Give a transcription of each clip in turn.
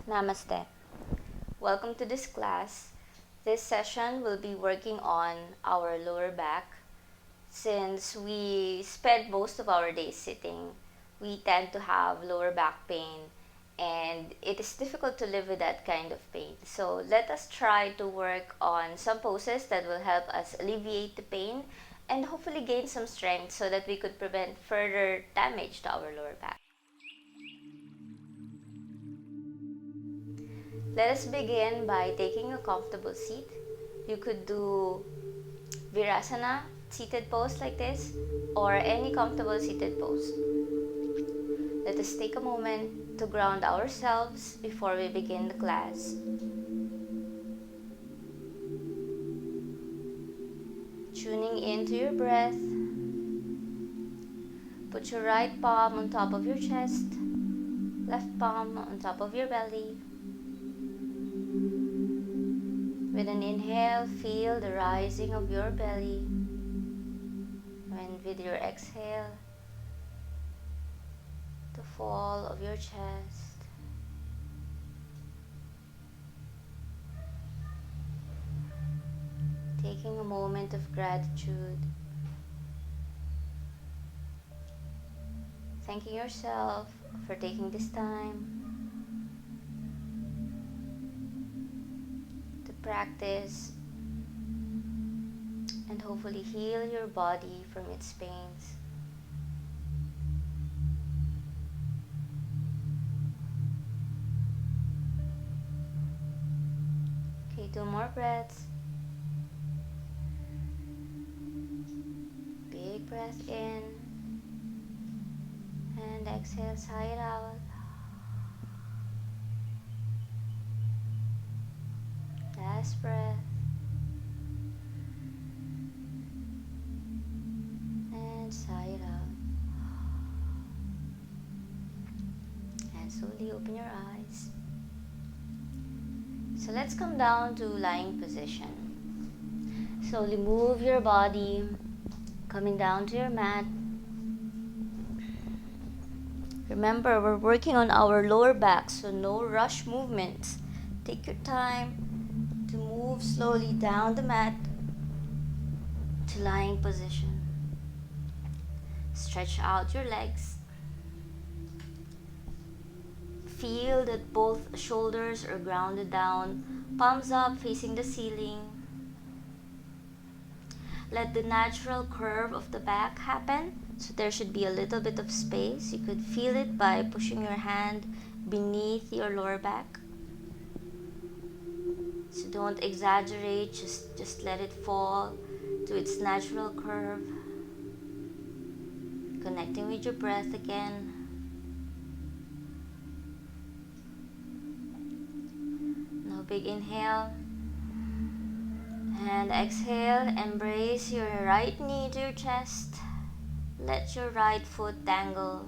Namaste. Welcome to this class. This session will be working on our lower back. Since we spend most of our days sitting, we tend to have lower back pain, and it is difficult to live with that kind of pain. So let us try to work on some poses that will help us alleviate the pain and hopefully gain some strength so that we could prevent further damage to our lower back. Let us begin by taking a comfortable seat. You could do Virasana, seated pose like this, or any comfortable seated pose. Let us take a moment to ground ourselves before we begin the class. Tuning into your breath. Put your right palm on top of your chest, left palm on top of your belly. With an inhale, feel the rising of your belly. And with your exhale, the fall of your chest. Taking a moment of gratitude. Thanking yourself for taking this time to practice and hopefully heal your body from its pains. Okay, 2 more breaths. Big breath in and exhale, sigh it out. Last breath. And sigh it out. And slowly open your eyes. So let's come down to lying position. Slowly move your body, coming down to your mat. Remember, we're working on our lower back, so no rush movements. Take your time to move slowly down the mat to lying position. Stretch out your legs. Feel that both shoulders are grounded down, palms up facing the ceiling. Let the natural curve of the back happen. So there should be a little bit of space. You could feel it by pushing your hand beneath your lower back. So don't exaggerate, just let it fall to its natural curve. Connecting with your breath again. Now big inhale. And exhale, embrace your right knee to your chest. Let your right foot dangle.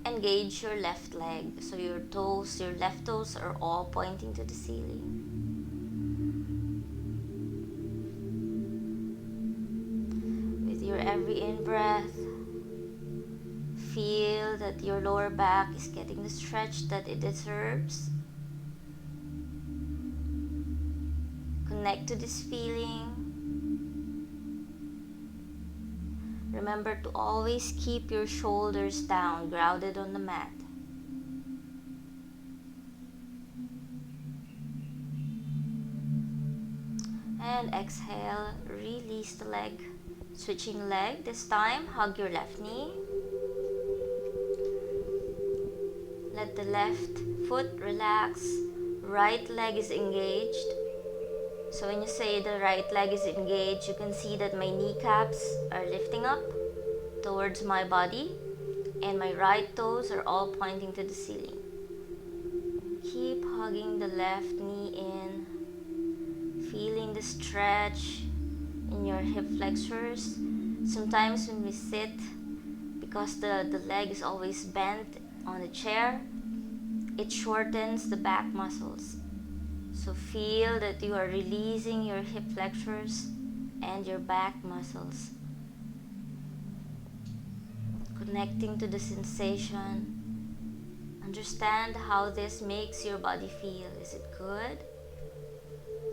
Engage your left leg. So your left toes are all pointing to the ceiling. With your every in-breath, feel that your lower back is getting the stretch that it deserves. Connect to this feeling. Remember to always keep your shoulders down, grounded on the mat. And exhale, release the leg. Switching leg, this time hug your left knee. Let the left foot relax. Right leg is engaged. So when you say the right leg is engaged, you can see that my kneecaps are lifting up towards my body and my right toes are all pointing to the ceiling. Keep hugging the left knee in, feeling the stretch in your hip flexors. Sometimes when we sit, because the leg is always bent on the chair, it shortens the back muscles. So feel that you are releasing your hip flexors and your back muscles. Connecting to the sensation and Understand how this makes your body feel. Is it good?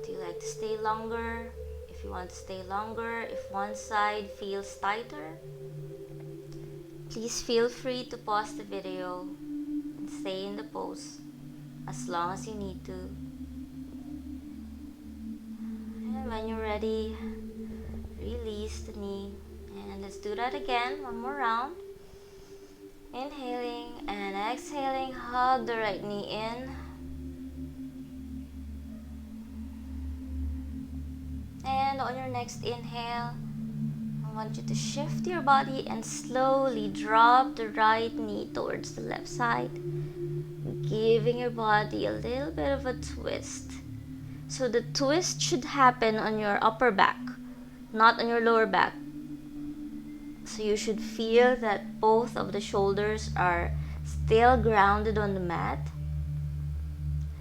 Do you like to stay longer? If you want to stay longer, if one side feels tighter, please feel free to pause the video and stay in the pose as long as you need to. And when you're ready, release the knee. And let's do that again, one more round. Inhaling and exhaling, hug the right knee in. And on your next inhale, I want you to shift your body and slowly drop the right knee towards the left side, giving your body a little bit of a twist. So the twist should happen on your upper back, not on your lower back. So you should feel that both of the shoulders are still grounded on the mat.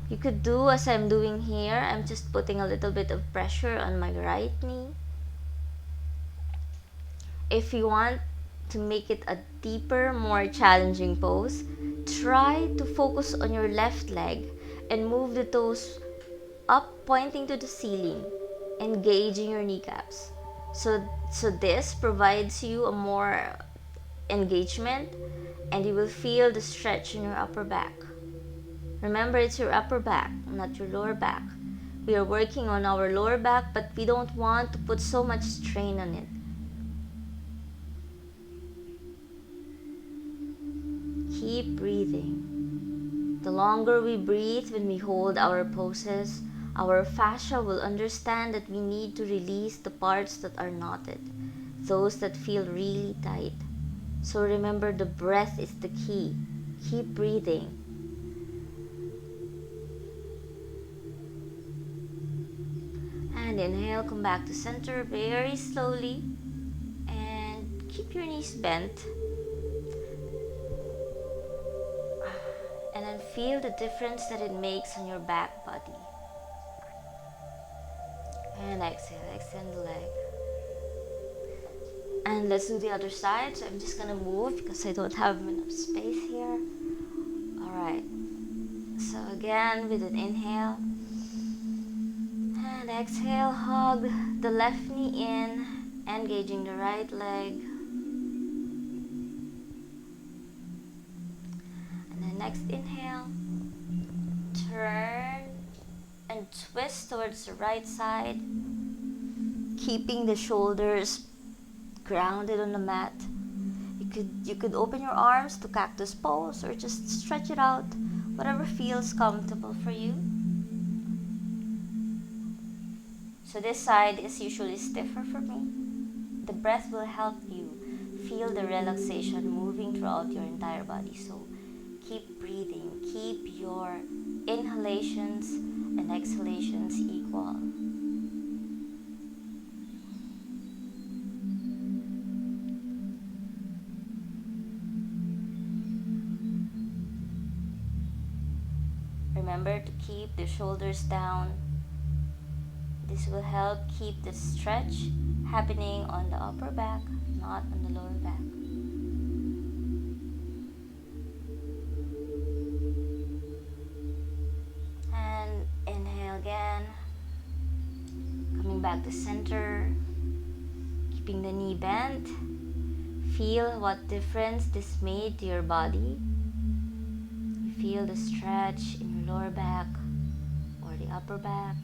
You could do as I'm doing here. I'm just putting a little bit of pressure on my right knee. If you want to make it a deeper, more challenging pose, try to focus on your left leg and move the toes up, pointing to the ceiling, engaging your kneecaps. So this provides you a more engagement, and you will feel the stretch in your upper back. Remember, it's your upper back, not your lower back. We are working on our lower back, but we don't want to put so much strain on it. Keep breathing. The longer we breathe when we hold our poses, our fascia will understand that we need to release the parts that are knotted, those that feel really tight. So remember, the breath is the key. Keep breathing. And inhale, come back to center very slowly. And keep your knees bent. And then feel the difference that it makes on your back body. And exhale, extend the leg. And let's do the other side. So I'm just gonna move because I don't have enough space here. Alright. So again, with an inhale. And exhale, hug the left knee in, engaging the right leg. And then next inhale. Turn and twist towards the right side, keeping the shoulders grounded on the mat. You could open your arms to cactus pose or just stretch it out, whatever feels comfortable for you. So this side is usually stiffer for me. The breath will help you feel the relaxation moving throughout your entire body. So keep breathing, keep your inhalations and exhalations equal. Remember to keep the shoulders down. This will help keep the stretch happening on the upper back, not on the lower back. And inhale again. Coming back to center. Keeping the knee bent. Feel what difference this made to your body. You feel the stretch in your lower back or the upper back.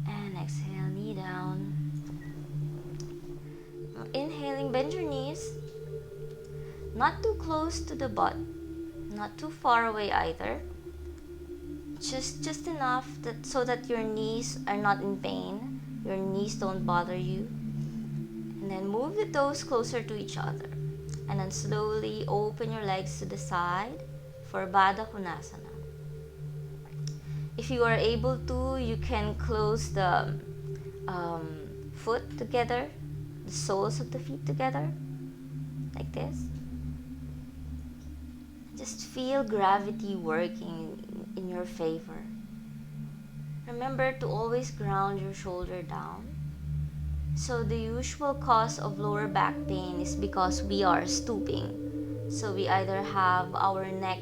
And exhale, knee down. Inhaling, bend your knees. Not too close to the butt, not too far away either. Just enough so that your knees are not in pain. Your knees don't bother you. And then move the toes closer to each other. And then slowly open your legs to the side for Baddha Konasana. If you are able to, you can close the foot together, the soles of the feet together, like this. Just feel gravity working in your favor. Remember to always ground your shoulder down. So the usual cause of lower back pain is because we are stooping. So we either have our neck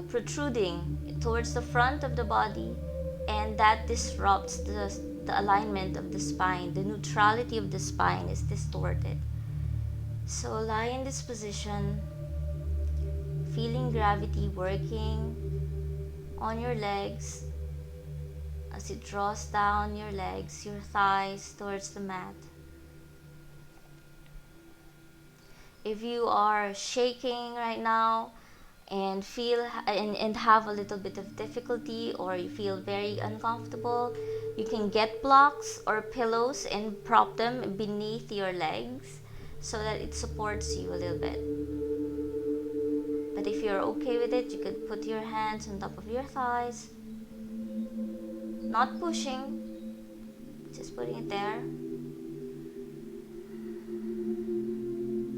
protruding towards the front of the body, and that disrupts the alignment of the spine. The neutrality of the spine is distorted. So lie in this position, feeling gravity working on your legs as it draws down your legs, your thighs towards the mat. If you are shaking right now and have a little bit of difficulty, or you feel very uncomfortable, you can get blocks or pillows and prop them beneath your legs so that it supports you a little bit. But if you're okay with it, you could put your hands on top of your thighs, not pushing, just putting it there.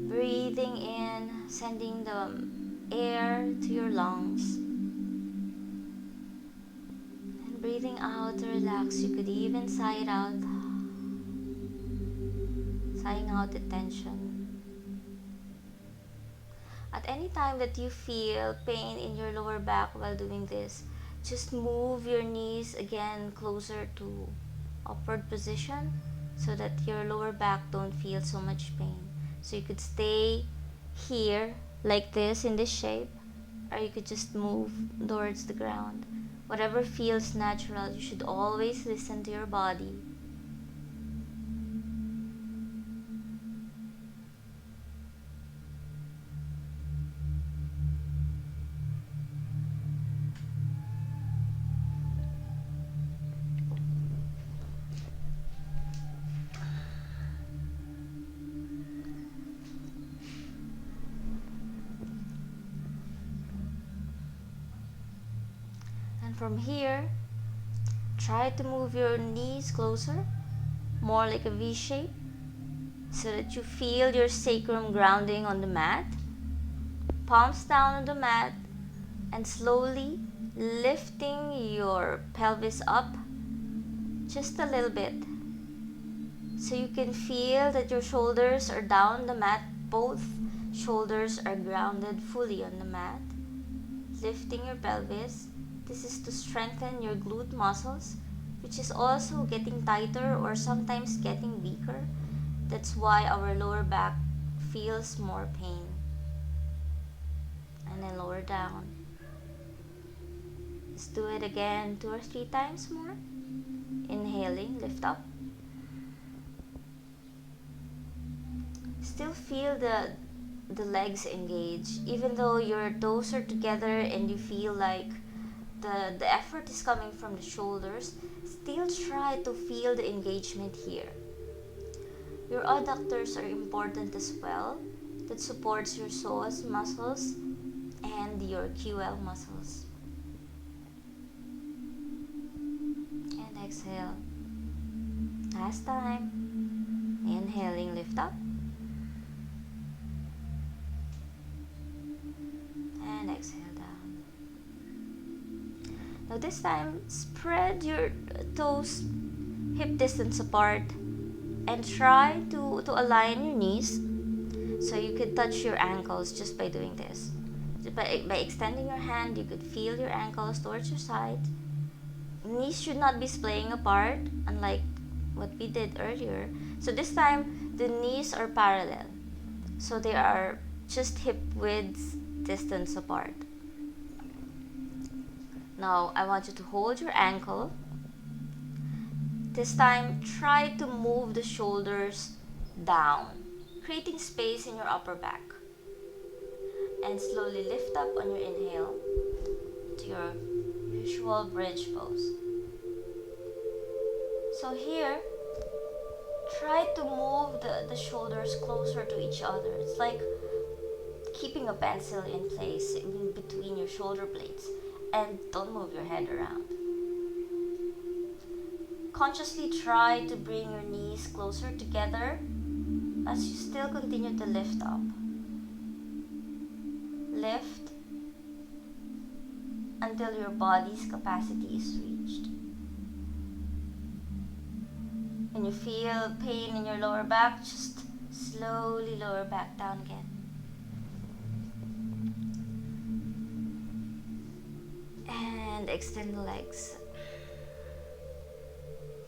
Breathing in, sending the air to your lungs. And breathing out to relax. You could even sigh it out. Sighing out the tension. At any time that you feel pain in your lower back while doing this, just move your knees again closer to upward position so that your lower back don't feel so much pain. So you could stay here like this in this shape, or you could just move towards the ground. Whatever feels natural, you should always listen to your body. And from here, try to move your knees closer, more like a V shape, so that you feel your sacrum grounding on the mat. Palms down on the mat, and slowly lifting your pelvis up just a little bit, so you can feel that your shoulders are down the mat. Both shoulders are grounded fully on the mat. Lifting your pelvis. This is to strengthen your glute muscles, which is also getting tighter or sometimes getting weaker. That's why our lower back feels more pain. And then lower down. Let's do it again 2 or 3 times more. Inhaling, lift up. Still feel the legs engage, even though your toes are together and you feel like the effort is coming from the shoulders. Still try to feel the engagement here. Your adductors are important as well. That supports your psoas muscles and your QL muscles. And exhale. Last time. Inhaling, lift up. And exhale down. Now this time, spread your toes hip distance apart and try to align your knees so you could touch your ankles just by doing this. By extending your hand, you could feel your ankles towards your side. Knees should not be splaying apart, unlike what we did earlier. So this time, the knees are parallel. So they are just hip width distance apart. Now, I want you to hold your ankle. This time, try to move the shoulders down, creating space in your upper back. And slowly lift up on your inhale to your usual bridge pose. So here, try to move the shoulders closer to each other. It's like keeping a pencil in place in between your shoulder blades, and don't move your head around. Consciously try to bring your knees closer together as you still continue to lift up. Lift until your body's capacity is reached. When you feel pain in your lower back, just slowly lower back down again. And extend the legs.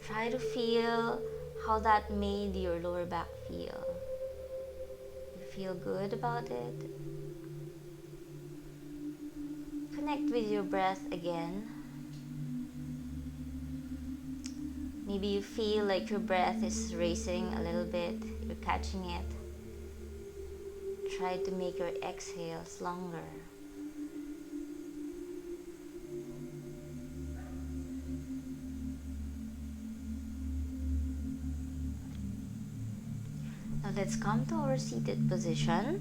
Try to feel how that made your lower back feel. You feel good about it? Connect with your breath again. Maybe you feel like your breath is racing a little bit. You're catching it. Try to make your exhales longer. Now let's come to our seated position.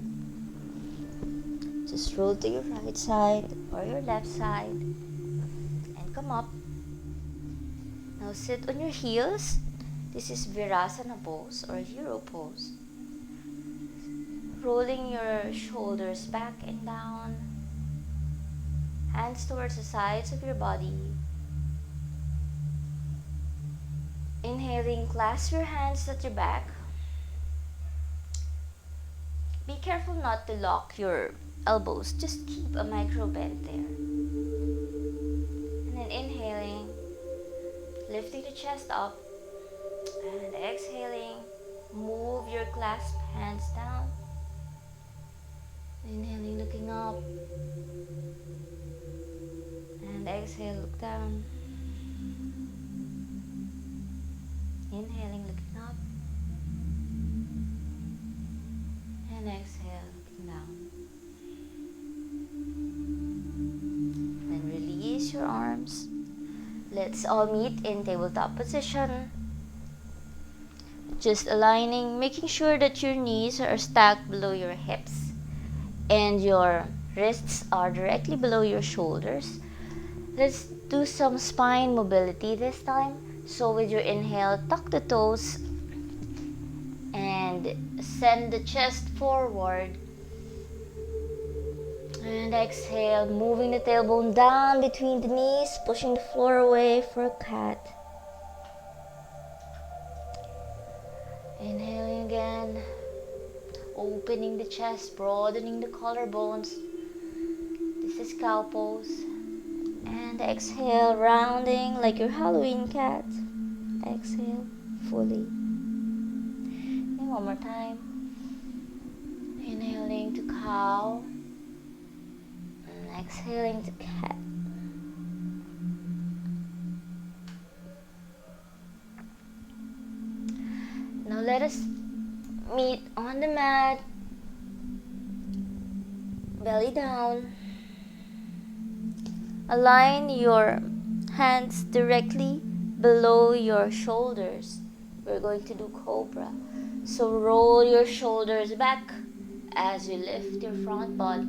Just roll to your right side or your left side and come up. Now sit on your heels. This is Virasana pose or hero pose. Rolling your shoulders back and down. Hands towards the sides of your body. Inhaling, clasp your hands at your back. Be careful not to lock your elbows. Just keep a micro bend there. And then inhaling, lifting the chest up. And exhaling, move your clasped hands down. Inhaling, looking up. And exhale, look down. Inhaling, looking up. And exhale, looking down. Then release your arms. Let's all meet in tabletop position. Just aligning, making sure that your knees are stacked below your hips and your wrists are directly below your shoulders. Let's do some spine mobility this time. So with your inhale, tuck the toes and send the chest forward. And exhale, moving the tailbone down between the knees, pushing the floor away for a cat. Inhaling again, opening the chest, broadening the collarbones. This is cow pose. And exhale, rounding like your Halloween cat. Exhale fully. And one more time. Inhaling to cow. And exhaling to cat. Now let us meet on the mat. Belly down. Align your hands directly below your shoulders. We're going to do cobra. So roll your shoulders back as you lift your front body.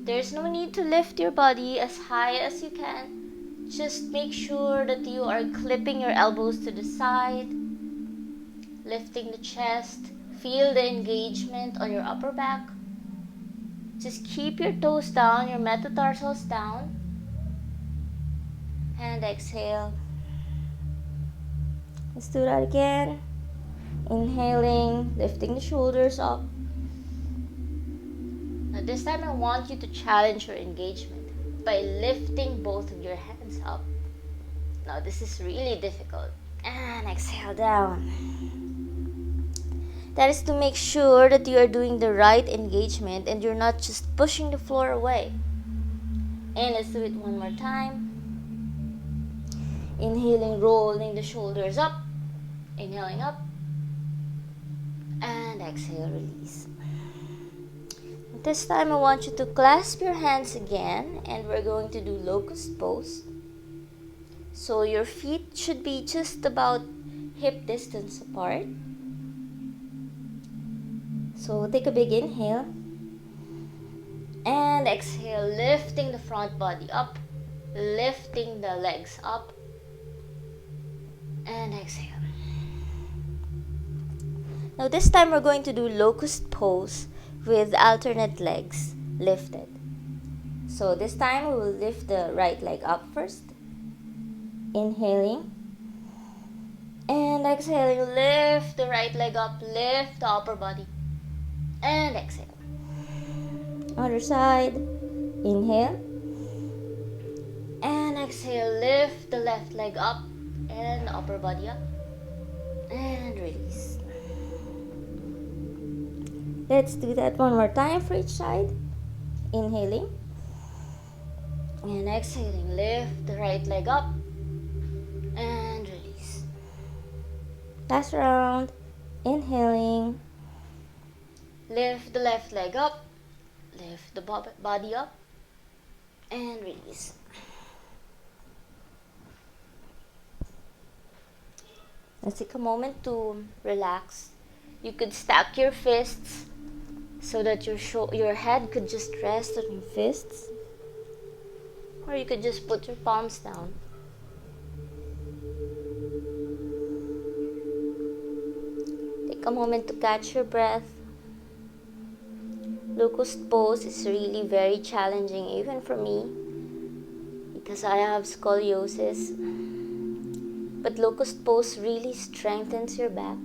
There's no need to lift your body as high as you can. Just make sure that you are clipping your elbows to the side, lifting the chest. Feel the engagement on your upper back. Just keep your toes down, your metatarsals down. And exhale. Let's do that again. Inhaling, lifting the shoulders up. Now this time I want you to challenge your engagement by lifting both of your hands up. Now this is really difficult. And exhale down. That is to make sure that you are doing the right engagement and you're not just pushing the floor away. And let's do it one more time. Inhaling, rolling the shoulders up. Inhaling up. And exhale, release. This time I want you to clasp your hands again and we're going to do locust pose. So your feet should be just about hip distance apart. So take a big inhale. And exhale, lifting the front body up. Lifting the legs up. And exhale. Now this time we're going to do locust pose with alternate legs lifted. So this time we will lift the right leg up first. Inhaling. And exhaling, lift the right leg up, lift the upper body. And exhale. Other side. Inhale. And exhale, lift the left leg up and the upper body up. And release. Let's do that one more time for each side. Inhaling. And exhaling, lift the right leg up. And release. Last round. Inhaling. Lift the left leg up. Lift the body up. And release. Let's take a moment to relax. You could stack your fists so that your head could just rest on your fists. Or you could just put your palms down. Take a moment to catch your breath. Locust pose is really very challenging even for me because I have scoliosis. But locust pose really strengthens your back.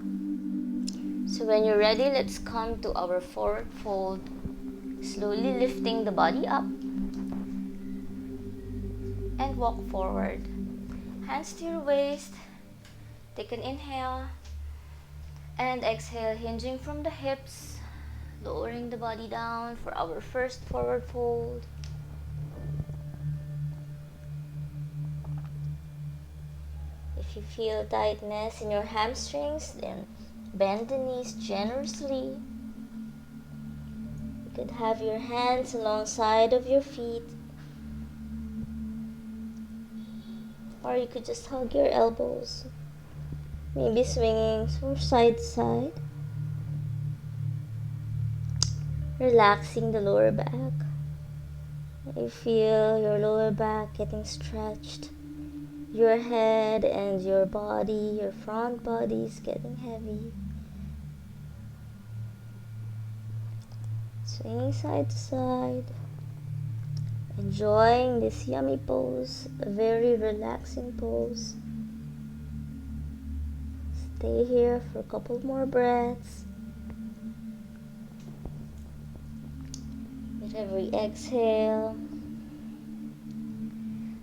So when you're ready, let's come to our forward fold. Slowly lifting the body up. And walk forward. Hands to your waist. Take an inhale. And exhale, hinging from the hips. Lowering the body down for our first forward fold. If you feel tightness in your hamstrings, then bend the knees generously. You could have your hands alongside of your feet. Or you could just hug your elbows. Maybe swinging from side to side. Relaxing the lower back. You feel your lower back getting stretched. Your head and your body, your front body is getting heavy. Swinging side to side. Enjoying this yummy pose, a very relaxing pose. Stay here for a couple more breaths. With every exhale,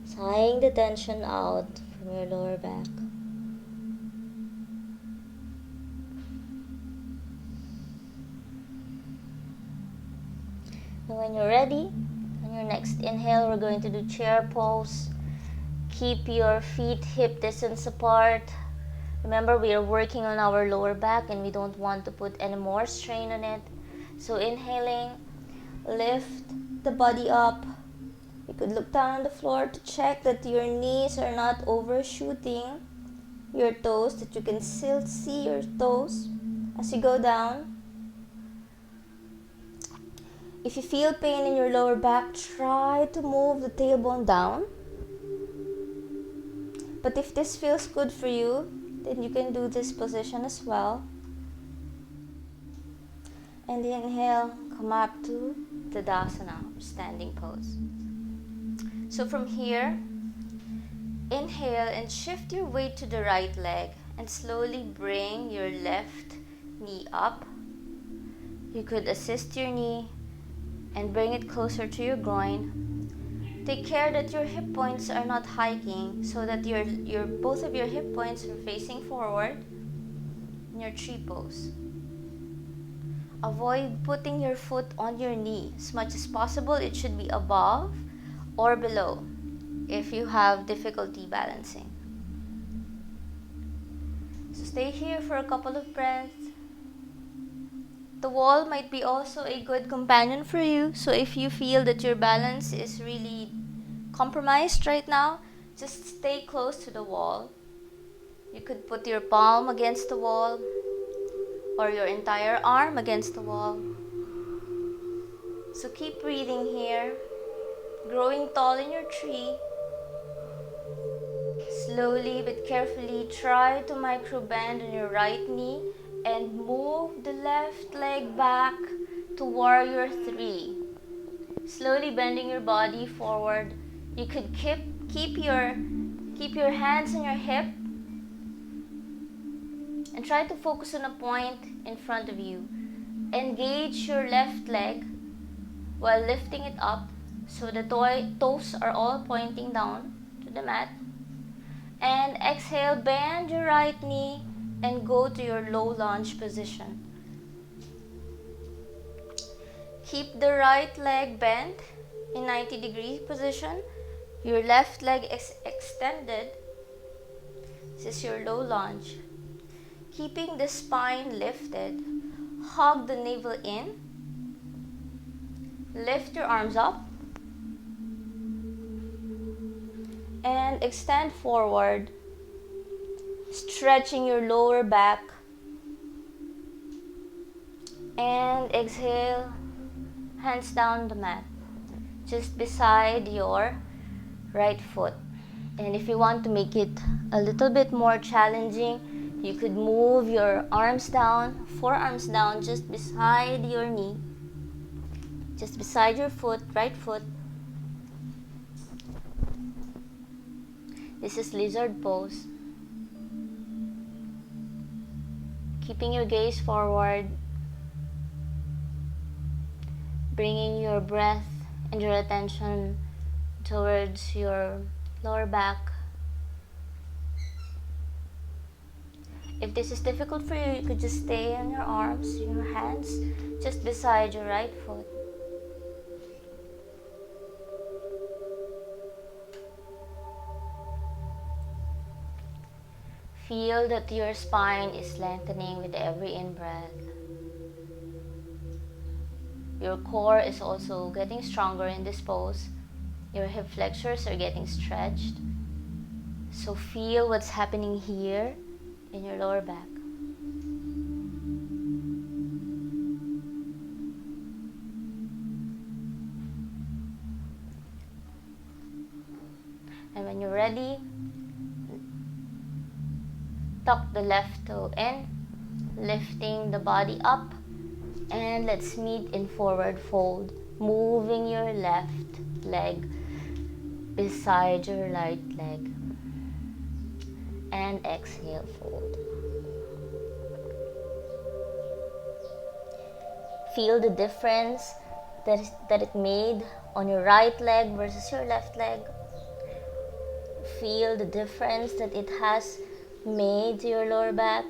sighing the tension out from your lower back. And when you're ready, on your next inhale, we're going to do chair pose. Keep your feet hip distance apart. Remember, we are working on our lower back and we don't want to put any more strain on it. So inhaling, lift the body up. You could look down on the floor to check that your knees are not overshooting your toes, that you can still see your toes as you go down. If you feel pain in your lower back, try to move the tailbone down. But if this feels good for you, then you can do this position as well. And inhale, come up to Tadasana, standing pose. So from here, inhale and shift your weight to the right leg and slowly bring your left knee up. You could assist your knee and bring it closer to your groin. Take care that your hip points are not hiking so that both of your hip points are facing forward in your tree pose. Avoid putting your foot on your knee. As much as possible, it should be above or below if you have difficulty balancing. So stay here for a couple of breaths. The wall might be also a good companion for you. So if you feel that your balance is really compromised right now, just stay close to the wall. You could put your palm against the wall or your entire arm against the wall. So keep breathing here, growing tall in your tree. Slowly but carefully try to micro bend on your right knee and move the left leg back to warrior 3. Slowly bending your body forward. You could keep your hands on your hip and try to focus on a point in front of you. Engage your left leg while lifting it up so the toes are all pointing down to to the mat. And exhale, bend your right knee and go to your low lunge position. Keep the right leg bent in 90-degree position. Your left leg is extended. This is your low lunge. Keeping the spine lifted, hug the navel in. Lift your arms up. And extend forward, stretching your lower back. And exhale, hands down the mat, just beside your right foot. And if you want to make it a little bit more challenging, you could move your arms down, forearms down, just beside your knee, just beside your foot, right foot. This is lizard pose. Keeping your gaze forward, bringing your breath and your attention towards your lower back. If this is difficult for you, you could just stay on your arms, your hands, just beside your right foot. Feel that your spine is lengthening with every in-breath. Your core is also getting stronger in this pose. Your hip flexors are getting stretched. So feel what's happening here in your lower back. And when you're ready, tuck the left toe in, lifting the body up, and let's meet in forward fold, moving your left leg beside your right leg. And exhale, fold. Feel the difference that it made on your right leg versus your left leg. Feel the difference that it has made to your lower back.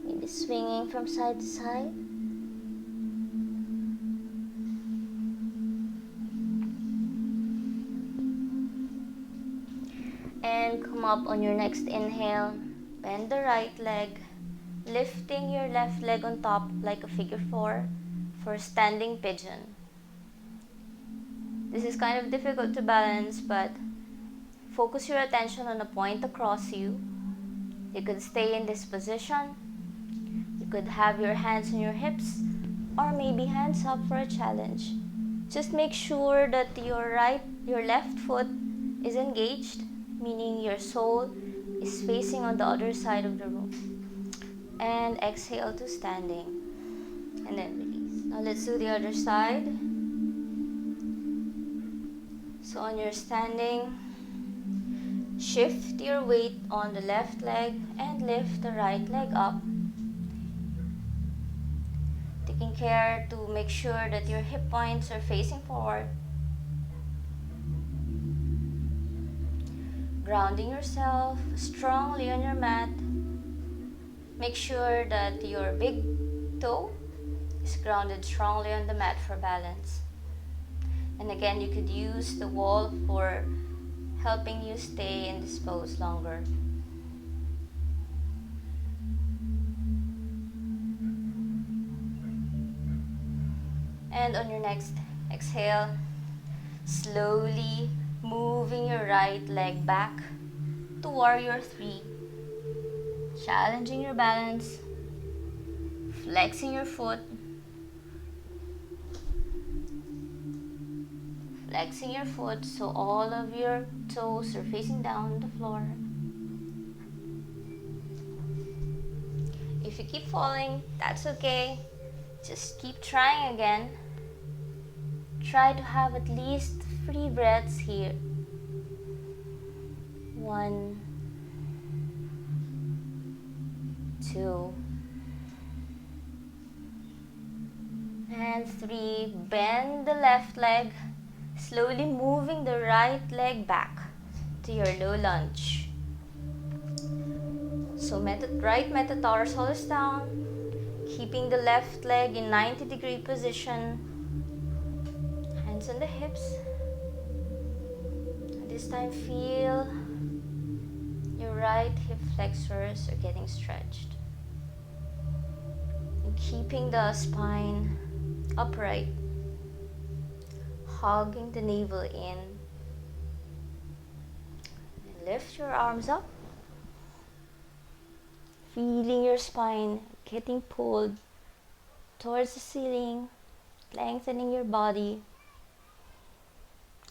Maybe swinging from side to side. And come up on your next inhale. Bend the right leg, lifting your left leg on top like a figure 4 for standing pigeon. This is kind of difficult to balance, but focus your attention on a point across you. You could stay in this position. You could have your hands on your hips, or maybe hands up for a challenge. Just make sure that your left foot is engaged, meaning your sole is facing on the other side of the room. And exhale to standing. And then release. Now let's do the other side. So on your standing, shift your weight on the left leg and lift the right leg up. Taking care to make sure that your hip points are facing forward. Grounding yourself strongly on your mat. Make sure that your big toe is grounded strongly on the mat for balance. And again, you could use the wall for helping you stay in this pose longer. And on your next exhale, slowly moving your right leg back to warrior 3. Challenging your balance, flexing your foot, so all of your toes are facing down the floor. If you keep falling, that's okay. Just keep trying again. Try to have at least 3 breaths here. 1, 2, and 3. Bend the left leg, Slowly moving the right leg back to your low lunge. So right metatarsal is down, keeping the left leg in 90-degree position. Hands on the hips. And this time feel your right hip flexors are getting stretched. And keeping the spine upright, hugging the navel in. And lift your arms up. Feeling your spine getting pulled towards the ceiling, lengthening your body.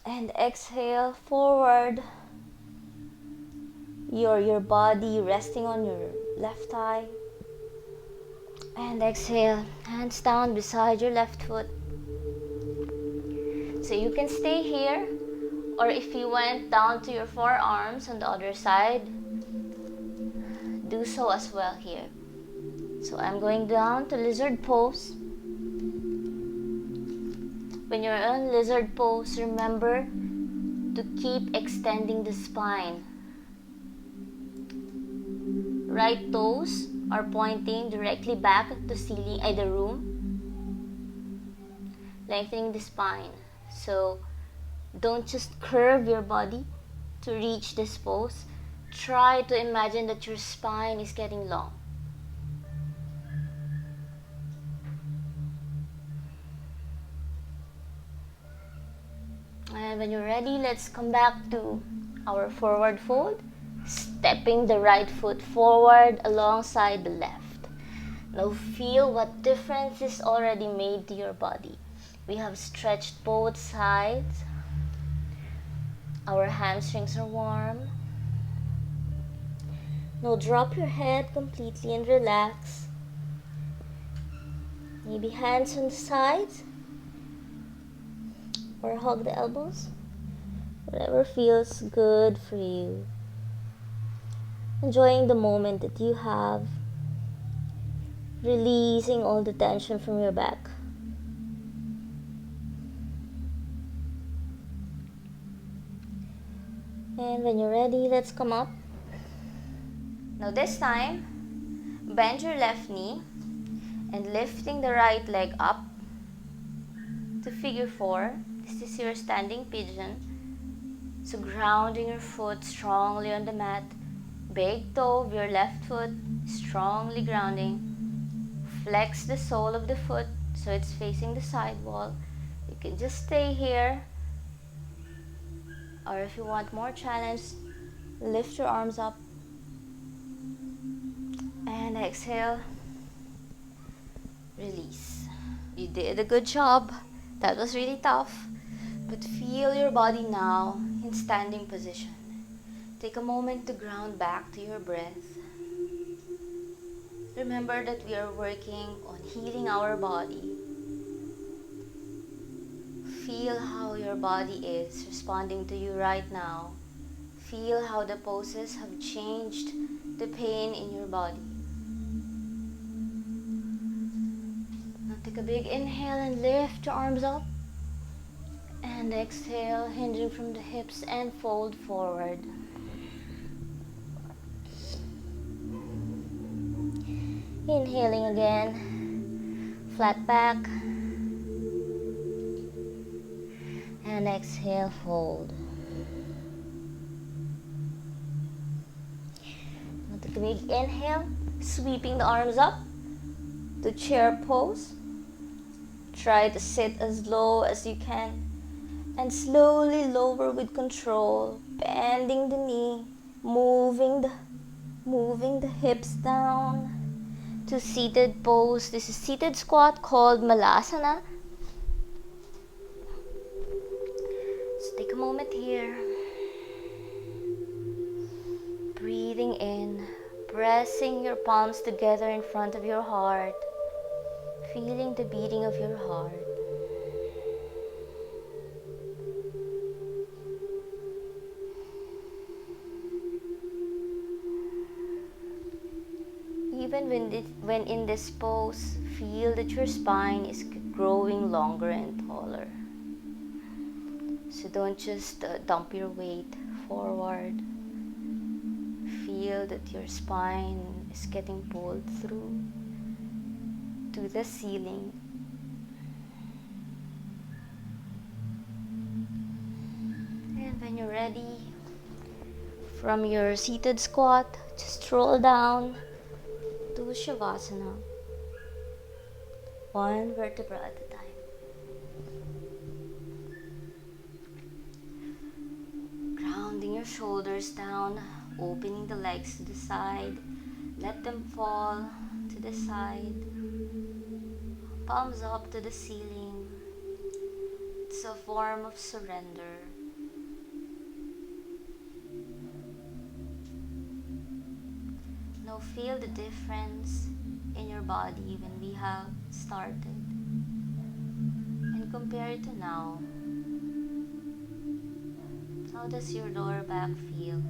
And exhale forward. Your body resting on your left thigh. And exhale, hands down beside your left foot. So you can stay here, or if you went down to your forearms on the other side, do so as well here. So I'm going down to lizard pose. When you're on lizard pose, remember to keep extending the spine. Right toes are pointing directly back at the ceiling, the room. Lengthening the spine. So don't just curve your body to reach this pose. Try to imagine that your spine is getting long. And when you're ready, let's come back to our forward fold. Stepping the right foot forward alongside the left. Now feel what difference is already made to your body. We have stretched both sides. Our hamstrings are warm. Now drop your head completely and relax. Maybe hands on the sides or hug the elbows. Whatever feels good for you. Enjoying the moment that you have. Releasing all the tension from your back. And when you're ready, let's come up. Now this time, bend your left knee and lifting the right leg up to figure 4. This is your standing pigeon. So grounding your foot strongly on the mat. Big toe of your left foot strongly grounding. Flex the sole of the foot so it's facing the side wall. You can just stay here. Or if you want more challenge, lift your arms up. And exhale. Release. You did a good job. That was really tough. But feel your body now in standing position. Take a moment to ground back to your breath. Remember that we are working on healing our body. Feel how your body is responding to you right now. Feel how the poses have changed the pain in your body. Now take a big inhale and lift your arms up. And exhale, hinging from the hips and fold forward. Inhaling again, flat back. And exhale, fold. Now take a big inhale, sweeping the arms up to chair pose. Try to sit as low as you can and slowly lower with control, bending the knee, moving the hips down to seated pose. This is seated squat called Malasana. So take a moment here. Breathing in, pressing your palms together in front of your heart, feeling the beating of your heart. Even when in this pose, feel that your spine is growing longer and taller. So don't just dump your weight forward. Feel that your spine is getting pulled through to the ceiling. And when you're ready, from your seated squat, just roll down to Shavasana, one vertebra at a time. Grounding your shoulders down, opening the legs to the side, let them fall to the side, palms up to the ceiling. It's a form of surrender. Now feel the difference in your body when we have started and compare it to now. How does your lower back feel?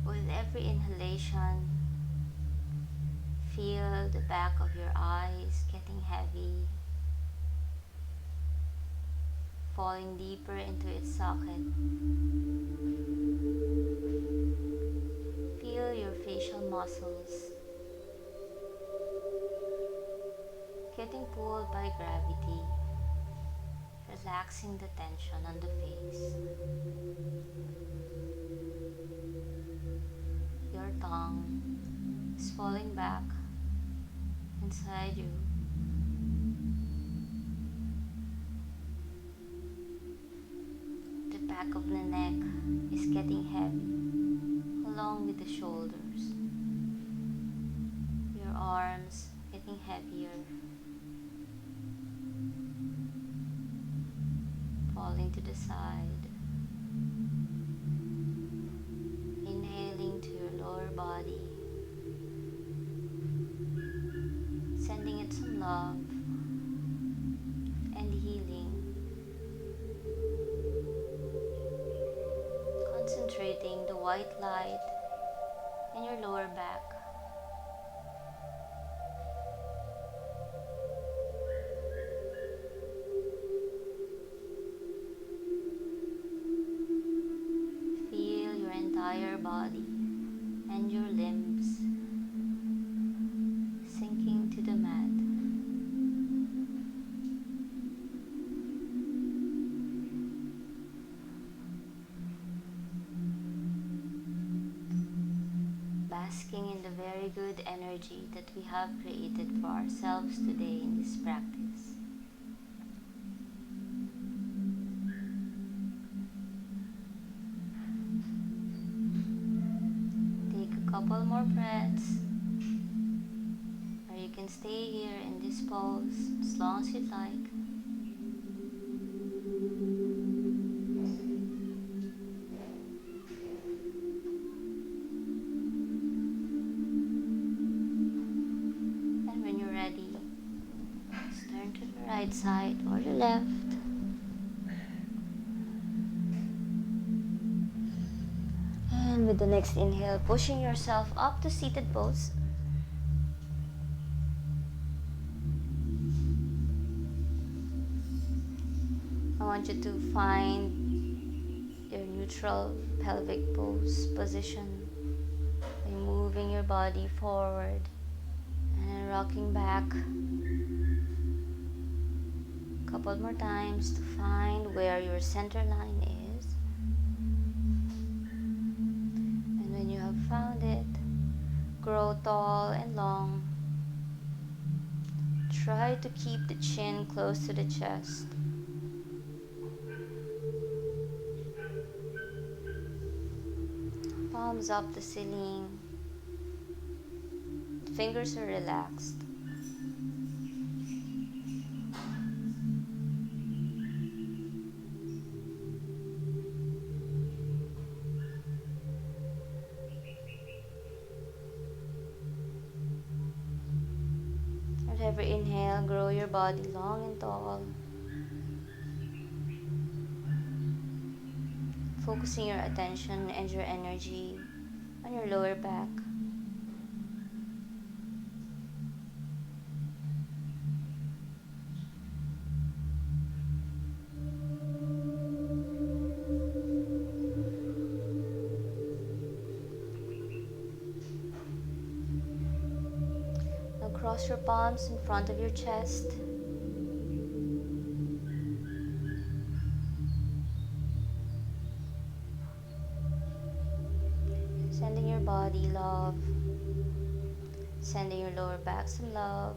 With every inhalation, feel the back of your eyes getting heavy, falling deeper into its socket. Feel your facial muscles getting pulled by gravity, relaxing the tension on the face. Your tongue is falling back inside you. The back of the neck is getting heavy, along with the shoulders. Your arms getting heavier, falling to the side. Inhaling to your lower body, sending it some love and healing. Concentrating the white light in your lower back. Feel your entire body and your limbs sinking to the mat. Basking in the very good energy that we have created for ourselves today in this practice. Take a couple more breaths, or you can stay here in this pose as long as you'd like. Right side or the left. And with the next inhale, pushing yourself up to seated pose. I want you to find your neutral pelvic pose position by moving your body forward and rocking back. Couple more times to find where your center line is. And when you have found it, grow tall and long. Try to keep the chin close to the chest. Palms up the ceiling. Fingers are relaxed. Every inhale, grow your body long and tall. focusing your attention and your energy on your lower back. Now cross your palms in front of your chest. Sending your body love. Sending your lower back some love.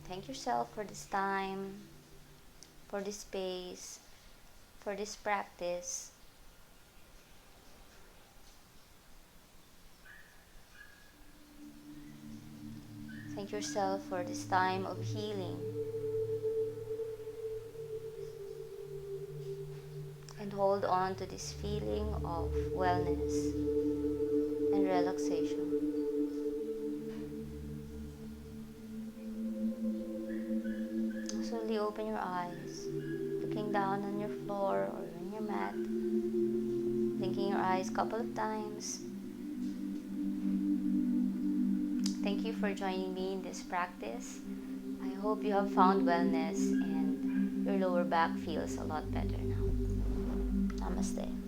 Thank yourself for this time, for this space, for this practice. Thank yourself for this time of healing. And hold on to this feeling of wellness and relaxation. Slowly open your eyes, looking down on your floor or on your mat, blinking your eyes a couple of times. Thank you for joining me in this practice. I hope you have found wellness and your lower back feels a lot better now. Namaste.